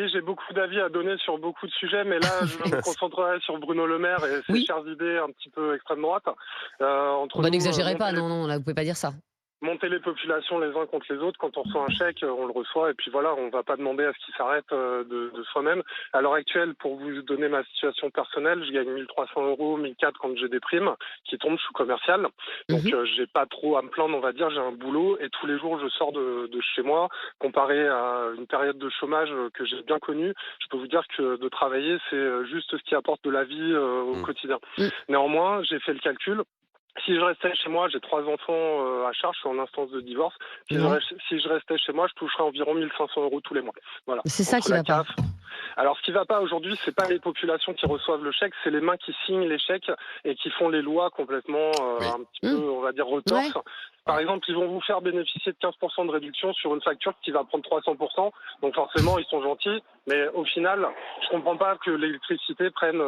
Oui, j'ai beaucoup d'avis à donner sur beaucoup de sujets, mais là, je me concentrerai sur Bruno Le Maire et ses Oui. chères idées un petit peu extrême droite. Oh Entre bah, nous, n'exagérez pas, non, non, là, vous pouvez pas dire ça. monter les populations les uns contre les autres. Quand on reçoit un chèque, on le reçoit et puis voilà, on va pas demander à ce qu'il s'arrête de soi-même. À l'heure actuelle, pour vous donner ma situation personnelle, je gagne 1300 euros, 1004 quand j'ai des primes qui tombent. Je suis commercial, donc Mmh. j'ai pas trop à me plaindre, on va dire. J'ai un boulot et tous les jours je sors de chez moi. Comparé à une période de chômage que j'ai bien connue, je peux vous dire que de travailler, c'est juste ce qui apporte de la vie au Mmh. quotidien. Mmh. Néanmoins, j'ai fait le calcul. Si je restais chez moi, j'ai 3 enfants à charge, je suis en instance de divorce. Ouais. Si je restais chez moi, je toucherais environ 1500 euros tous les mois. Voilà. C'est ça Entre qui la va pas. CAF. Alors, ce qui va pas aujourd'hui, c'est pas les populations qui reçoivent le chèque, c'est les mains qui signent les chèques et qui font les lois complètement Oui. un petit Mmh. peu, on va dire, Ouais. retorses. Par exemple, ils vont vous faire bénéficier de 15% de réduction sur une facture qui va prendre 300%. Donc forcément, ils sont gentils. Mais au final, je comprends pas que l'électricité prenne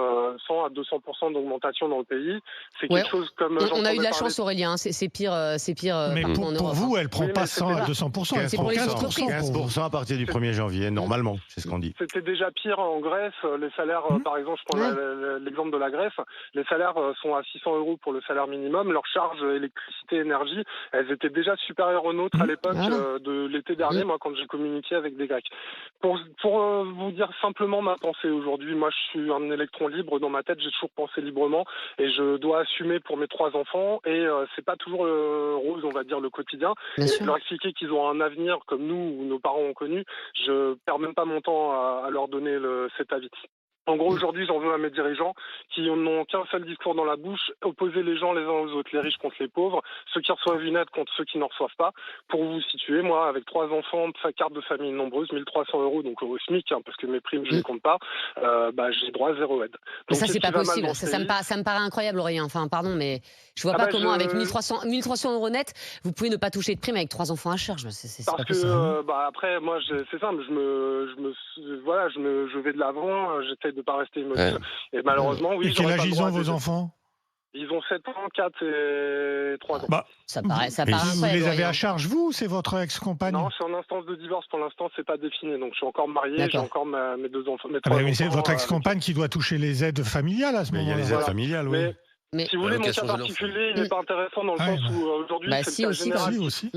100 à 200% d'augmentation dans le pays. C'est Ouais. quelque chose comme On a eu j'entendais de la parler. chance, Aurélien, hein. C'est pire, Mais partout en pour Europe, vous, hein. elle prend Oui, pas mais 100 à c'était- 200%, elle C'est prend pour les 15%. entreprises. 15% à partir du 1er janvier, normalement, c'est ce qu'on dit. C'était déjà pire en Grèce. Les salaires, par exemple, je prends Ouais. l'exemple de la Grèce. Les salaires sont à 600 euros pour le salaire minimum. Leurs charges électricité, énergie, elles étaient déjà supérieures aux nôtres à l'époque Voilà. de l'été dernier, moi, quand j'ai communiqué avec des Grecs. Pour vous dire simplement ma pensée aujourd'hui, moi, je suis un électron libre dans ma tête. J'ai toujours pensé librement et je dois assumer pour mes 3 enfants. Et c'est pas toujours rose, on va dire, le quotidien. Bien Et sûr. leur expliquer qu'ils ont un avenir comme nous ou nos parents ont connu, je perds même pas mon temps à leur donner cet avis. En gros, aujourd'hui, j'en veux à mes dirigeants qui n'ont qu'un seul discours dans la bouche, opposer les gens les uns aux autres, les riches contre les pauvres, ceux qui reçoivent une aide contre ceux qui n'en reçoivent pas. Pour vous situer, moi, avec 3 enfants, carte de famille nombreuse, 1300 euros, donc au SMIC, hein, parce que mes primes, je les compte pas, j'ai droit à 0 aide. Mais Donc, ça, qu'est-ce c'est qui pas va mal possible. dans ce Ça me pays ça me paraît incroyable, Aurélien. Enfin, pardon, mais je vois Ah pas bah, comment, avec je... 1300 euros net, vous pouvez ne pas toucher de prime avec 3 enfants à charge. C'est Parce pas que possible. après moi c'est simple, je vais de l'avant, j'essaie de pas rester immobile Ouais. et malheureusement Et oui, quel j'aurais pas âge le ils droit ont, à vos des... enfants? Ils ont 7 ans, 4 et 3 ans. Bah, Ça paraît vous incroyable, les avez Aurélien. à charge, vous, ou c'est votre ex-compagne? Non, je suis en instance de divorce pour l'instant, c'est pas défini. Donc je suis encore marié, j'ai D'accord. encore mes 2 enfants, mes Ah ben, 3 mais c'est enfants votre avec... ex-compagne qui doit toucher les aides familiales à ce Mais il y a les aides moment-là. familiales, oui. Mais Mais si vous voulez, mon cas L'allocation jeune enfant. particulier, il n'est pas intéressant dans le Ah, sens ouais, où aujourd'hui bah c'est si le cas aussi, quand général. Si, même. aussi.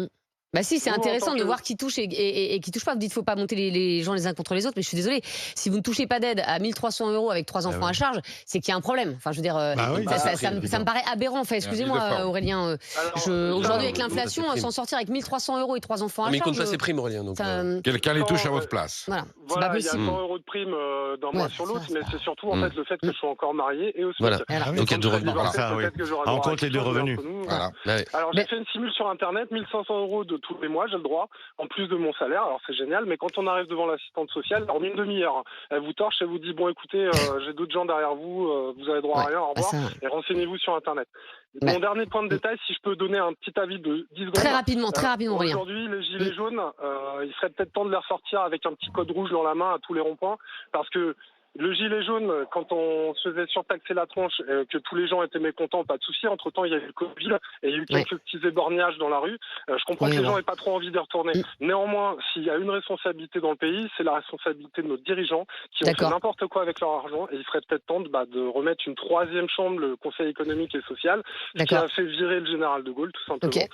Bah si, c'est Vous, en intéressant tant de que... voir qui touche et qui touche pas. Vous dites faut pas monter les gens les uns contre les autres, mais je suis désolée. Si vous ne touchez pas d'aide à 1300 euros avec 3 enfants à ouais. charge, c'est qu'il y a un problème. Enfin, je veux dire, Bah oui. ça me paraît aberrant. Enfin, excusez-moi, Île-de-France. Aurélien. Alors, Aujourd'hui, ça, avec non, l'inflation, c'est s'en sortir avec 1300 euros et 3 enfants à Mais il compte charge, pas ses primes, Aurélien. Donc, ça, quelqu'un les touche à 100, votre place. voilà, c'est pas voilà, il y a possible. 100 euros de prime d'un mois Ouais, sur ça, l'autre, c'est mais pas- c'est surtout en fait le fait que je suis encore marié et au SMIC. Voilà. Voilà. Ah oui. Donc, il y a Quand deux je serai revenus. divorcé, Voilà. Ça, oui. peut-être que j'aurai Ah, on droit à compte les quelque deux chose, mais revenus. entre nous, Voilà. Ouais. Alors, Mais- j'ai fait une simule sur Internet, 1500 euros de tous les mois, j'ai le droit, en plus de mon salaire. Alors, c'est génial, mais quand on arrive devant l'assistante sociale, en une demi-heure, hein, elle vous torche, elle vous dit, bon, écoutez, j'ai d'autres gens derrière vous, vous avez droit à Ouais, rien, au bah revoir, ça, et renseignez-vous sur Internet. bah, Mon dernier point de détail, si je peux donner un petit avis de 10 secondes. très rapidement, Aurélien. Aujourd'hui, les gilets jaunes, il serait peut-être temps de les ressortir avec un petit code rouge dans la main à tous les ronds-points, parce que le gilet jaune, quand on se faisait surtaxer la tronche, que tous les gens étaient mécontents, pas de souci. Entre-temps, il y a eu le Covid et il y a eu quelques petits éborgnages dans la rue. Je comprends Oui, que les gens bon. n'aient pas trop envie d'y retourner. Néanmoins, s'il y a une responsabilité dans le pays, c'est la responsabilité de nos dirigeants qui ont fait D'accord. n'importe quoi avec leur argent. Et il serait peut-être temps de remettre une troisième chambre, le Conseil économique et social, qui D'accord. a fait virer le général de Gaulle, tout simplement. Ok.